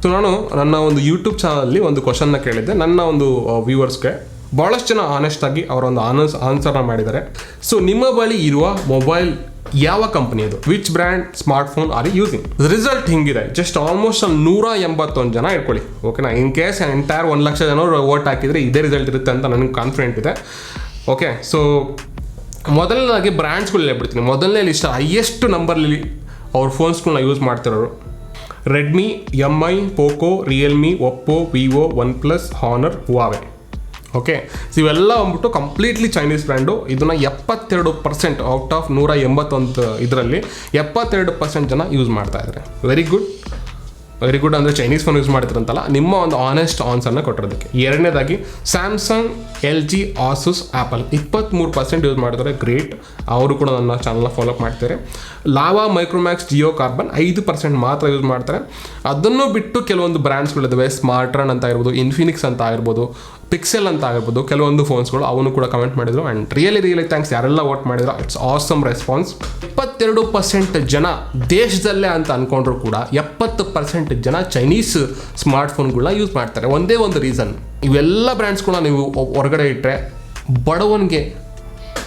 ಸೊ ನಾನು ನನ್ನ ಒಂದು ಯೂಟ್ಯೂಬ್ ಚಾನಲಲ್ಲಿ ಒಂದು ಕ್ವಶನ್ನ ಕೇಳಿದ್ದೆ ನನ್ನ ಒಂದು ವ್ಯೂವರ್ಸ್ಗೆ. ಭಾಳಷ್ಟು ಜನ ಆನೆಸ್ಟಾಗಿ ಅವರ ಒಂದು ಆನ್ಸರ್ನ ಮಾಡಿದ್ದಾರೆ. ಸೊ ನಿಮ್ಮ ಬಳಿ ಇರುವ ಮೊಬೈಲ್ ಯಾವ ಕಂಪನಿ ಅದು, which brand smartphone are using? Result ಹಿಂಗಿದೆ, ಜಸ್ಟ್ ಆಲ್ಮೋಸ್ಟ್ 181 ಜನ ಇಟ್ಕೊಳ್ಳಿ. ಓಕೆನಾ, ಇನ್ ಕೇಸ್ ಎಂಟೈರ್ 1 ಲಕ್ಷ ಜನ ವೋಟ್ ಹಾಕಿದರೆ ಇದೇ ರಿಸಲ್ಟ್ ಇರುತ್ತೆ ಅಂತ ನನಗೆ ಕಾನ್ಫಿಡೆಂಟ್ ಇದೆ. ಓಕೆ, ಸೊ ಮೊದಲನೇದಾಗಿ ಬ್ರ್ಯಾಂಡ್ಸ್ಗಳು ಹೇಳ್ಬಿಡ್ತೀನಿ. ಮೊದಲನೇ ಲಿಸ್ಟ್ ಹೈಯೆಸ್ಟ್ ನಂಬರ್ಲಿ ಅವ್ರ ಫೋನ್ಸ್ಗಳನ್ನ ಯೂಸ್ ಮಾಡ್ತಿರೋರು Redmi, MI, Poco, Realme, Oppo, Vivo, OnePlus, Honor, Huawei. Okay, so ಇವೆಲ್ಲ ಬಂದ್ಬಿಟ್ಟು ಕಂಪ್ಲೀಟ್ಲಿ ಚೈನೀಸ್ ಬ್ರ್ಯಾಂಡು. ಇದನ್ನು 72% ಔಟ್ ಆಫ್ 181 ಇದರಲ್ಲಿ 72% ಜನ ಯೂಸ್ ಮಾಡ್ತಾ ಇದ್ದಾರೆ. ವೆರಿ ಗುಡ್ ಅಂದರೆ ಚೈನೀಸ್ ಫೋನ್ ಯೂಸ್ ಮಾಡ್ತಿರಂತಲ್ಲ, ನಿಮ್ಮ ಒಂದು ಆನೆಸ್ಟ್ ಆನ್ಸರ್ನ ಕೊಟ್ಟಿರೋದಕ್ಕೆ. ಎರಡನೇದಾಗಿ Samsung, LG, Asus, apple 23% use ಮಾಡ್ತಾರೆ. ಗ್ರೇಟ್, ಅವರು ಕೂಡ ನನ್ನ ಚಾನಲ್ನ ಫಾಲೋಅಪ್ ಮಾಡ್ತಾರೆ. ಲಾವಾ, ಮೈಕ್ರೋಮ್ಯಾಕ್ಸ್, ಜಿಯೋ ಕಾರ್ಬನ್ 5% ಮಾತ್ರ ಯೂಸ್ ಮಾಡ್ತಾರೆ. ಅದನ್ನು ಬಿಟ್ಟು ಕೆಲವೊಂದು ಬ್ರ್ಯಾಂಡ್ಸ್ಗಳಿದ್ದಾವೆ, ಸ್ಮಾರ್ಟ್ರನ್ ಅಂತ ಇರ್ಬೋದು, ಇನ್ಫಿನಿಕ್ಸ್ ಅಂತ ಆಗಿರ್ಬೋದು, ಪಿಕ್ಸೆಲ್ ಅಂತ ಆಗಿರ್ಬೋದು, ಕೆಲವೊಂದು ಫೋನ್ಸ್ಗಳು ಅವನು ಕೂಡ ಕಮೆಂಟ್ ಮಾಡಿದರು. ಆ್ಯಂಡ್ ರಿಯಲಿ ಥ್ಯಾಂಕ್ಸ್ ಯಾರೆಲ್ಲ ವೋಟ್ ಮಾಡಿದ್ರು, ಇಟ್ಸ್ ಆಸಮ್ ರೆಸ್ಪಾನ್ಸ್. 72% ಜನ ದೇಶದಲ್ಲೇ ಅಂತ ಅಂದ್ಕೊಂಡ್ರು ಕೂಡ 70% ಜನ ಚೈನೀಸ್ ಸ್ಮಾರ್ಟ್ಫೋನ್ಗಳನ್ನ ಯೂಸ್ ಮಾಡ್ತಾರೆ. ಒಂದೇ ಒಂದು ರೀಸನ್, ಇವೆಲ್ಲ ಬ್ರ್ಯಾಂಡ್ಸ್ಗಳನ್ನ ನೀವು ಹೊರಗಡೆ ಇಟ್ಟರೆ ಬಡವನಿಗೆ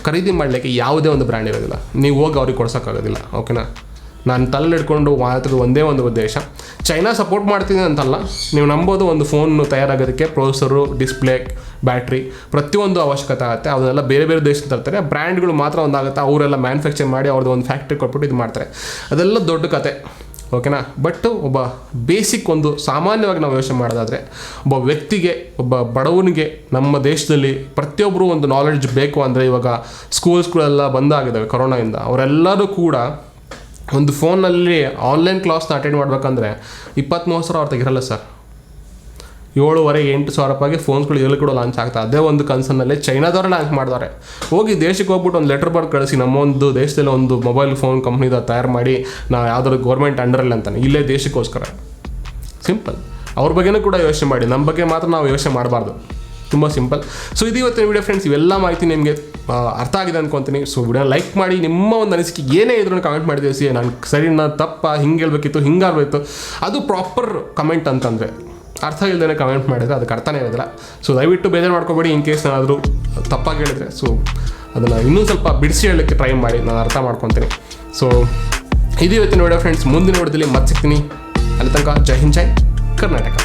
ಖರೀದಿ ಮಾಡಲಿಕ್ಕೆ ಯಾವುದೇ ಒಂದು ಬ್ರ್ಯಾಂಡ್ ಇರೋದಿಲ್ಲ, ನೀವು ಹೋಗಿ ಅವ್ರಿಗೆ ಕೊಡ್ಸೋಕ್ಕಾಗೋದಿಲ್ಲ. ಓಕೆನಾ, ನಾನು ತಲೆ ಹಿಡ್ಕೊಂಡು ಮಾತ್ರ ಒಂದೇ ಒಂದು ಉದ್ದೇಶ, ಚೈನಾ ಸಪೋರ್ಟ್ ಮಾಡ್ತೀನಿ ಅಂತಲ್ಲ, ನೀವು ನಂಬೋದು ಒಂದು ಫೋನ್ ತಯಾರಾಗೋದಕ್ಕೆ ಪ್ರೊಸೆಸರು, ಡಿಸ್ಪ್ಲೇ, ಬ್ಯಾಟ್ರಿ ಪ್ರತಿಯೊಂದು ಅವಶ್ಯಕತೆ ಆಗುತ್ತೆ. ಅದನ್ನೆಲ್ಲ ಬೇರೆ ಬೇರೆ ದೇಶದ ತರ್ತಾರೆ. ಬ್ರ್ಯಾಂಡ್ಗಳು ಮಾತ್ರ ಒಂದಾಗುತ್ತೆ, ಅವರೆಲ್ಲ ಮ್ಯಾನುಫ್ಯಾಕ್ಚರ್ ಮಾಡಿ ಅವ್ರದ್ದು ಒಂದು ಫ್ಯಾಕ್ಟ್ರಿ ಕೊಟ್ಬಿಟ್ಟು ಇದು ಮಾಡ್ತಾರೆ. ಅದೆಲ್ಲ ದೊಡ್ಡ ಕತೆ. ಓಕೆನಾ, ಬಟ್ ಒಬ್ಬ ಬೇಸಿಕ್ ಒಂದು ಸಾಮಾನ್ಯವಾಗಿ ನಾವು ಯೋಚನೆ ಮಾಡೋದಾದರೆ ಒಬ್ಬ ವ್ಯಕ್ತಿಗೆ, ಒಬ್ಬ ಬಡವನಿಗೆ ನಮ್ಮ ದೇಶದಲ್ಲಿ ಪ್ರತಿಯೊಬ್ಬರು ಒಂದು ನಾಲೆಡ್ಜ್ ಬೇಕು ಅಂದರೆ, ಇವಾಗ ಸ್ಕೂಲ್ಸ್ಗಳೆಲ್ಲ ಬಂದಾಗಿದ್ದಾವೆ ಕೊರೋನಾಯಿಂದ, ಅವರೆಲ್ಲರೂ ಕೂಡ ಒಂದು ಫೋನಲ್ಲಿ ಆನ್ಲೈನ್ ಕ್ಲಾಸ್ನ ಅಟೆಂಡ್ ಮಾಡಬೇಕಂದ್ರೆ 23,000 ಸಾವಿರ ಅವ್ರ ತೆಗಿರಲ್ಲ ಸರ್. 7,500-8,000 ರೂಪಾಯಿಗೆ ಫೋನ್ಸ್ಗಳು ಇಲ್ಲಿ ಕೂಡ ಲಾಂಚ್ ಆಗ್ತಾ. ಅದೇ ಒಂದು ಕನ್ಸರ್ನಲ್ಲಿ ಚೈನಾದವರು ಲಾಂಚ್ ಮಾಡಿದ್ದಾರೆ. ಹೋಗಿ ದೇಶಕ್ಕೆ ಹೋಗ್ಬಿಟ್ಟು ಒಂದು ಲೆಟರ್ ಬರ್ದು ಕಳಿಸಿ, ನಮ್ಮ ಒಂದು ದೇಶದಲ್ಲಿ ಒಂದು ಮೊಬೈಲ್ ಫೋನ್ ಕಂಪ್ನಿದ ತಯಾರು ಮಾಡಿ ನಾವು ಯಾವ್ದಾದ್ರು ಗೌರ್ಮೆಂಟ್ ಅಂಡರಲ್ಲಿ ಅಂತಾನೆ, ಇಲ್ಲೇ ದೇಶಕ್ಕೋಸ್ಕರ. ಸಿಂಪಲ್. ಅವ್ರ ಬಗ್ಗೆನೂ ಕೂಡ ಯೋಚನೆ ಮಾಡಿ, ನಮ್ಮ ಬಗ್ಗೆ ಮಾತ್ರ ನಾವು ಯೋಚನೆ ಮಾಡಬಾರ್ದು. ತುಂಬ ಸಿಂಪಲ್. ಸೊ ಇದು ಇವತ್ತಿನ ವಿಡಿಯೋ ಫ್ರೆಂಡ್ಸ್. ಇವೆಲ್ಲ ಮಾಹಿತಿ ನಿಮಗೆ ಅರ್ಥ ಆಗಿದೆ ಅನ್ಕೊತೀನಿ. ಸೊ ವಿಡಿಯೋ ಲೈಕ್ ಮಾಡಿ, ನಿಮ್ಮ ಒಂದು ಅನಿಸಿಕೆ ಏನೇ ಇದ್ರೂ ಕಮೆಂಟ್ ಮಾಡಿ ತಿಳಿಸಿ. ನಾನು ಸರಿನಾ ತಪ್ಪ, ಹಿಂಗೆ ಹೇಳ್ಬೇಕಿತ್ತು, ಹಿಂಗಾಗಬೇಕಿತ್ತು, ಅದು ಪ್ರಾಪರ್ ಕಮೆಂಟ್ ಅಂತಂದರೆ. ಅರ್ಥ ಇಲ್ಲದೇ ಕಮೆಂಟ್ ಮಾಡಿದರೆ ಅದಕ್ಕೆ ಅರ್ಥನೇ ಇರೋದಿಲ್ಲ. ಸೊ ದಯವಿಟ್ಟು ಬೇಜಾರು ಮಾಡ್ಕೊಬೇಡಿ. ಇನ್ ಕೇಸ್ ನಾನಾದರೂ ತಪ್ಪಾಗಿ ಹೇಳಿದ್ರೆ ಸೊ ಅದನ್ನು ಇನ್ನೂ ಸ್ವಲ್ಪ ಬಿಡಿಸಿ ಹೇಳಲಿಕ್ಕೆ ಟ್ರೈ ಮಾಡಿ, ನಾನು ಅರ್ಥ ಮಾಡ್ಕೊತೀನಿ. ಸೊ ಇದು ಇವತ್ತಿನ ವಿಡಿಯೋ ಫ್ರೆಂಡ್ಸ್. ಮುಂದಿನ ವಿಡಿಯೋದಲ್ಲಿ ಮತ್ತೆ ಸಿಗ್ತೀನಿ. ಅಲ್ಲಿ ತನಕ ಜೈ ಹಿಂದ್, ಜೈ ಕರ್ನಾಟಕ.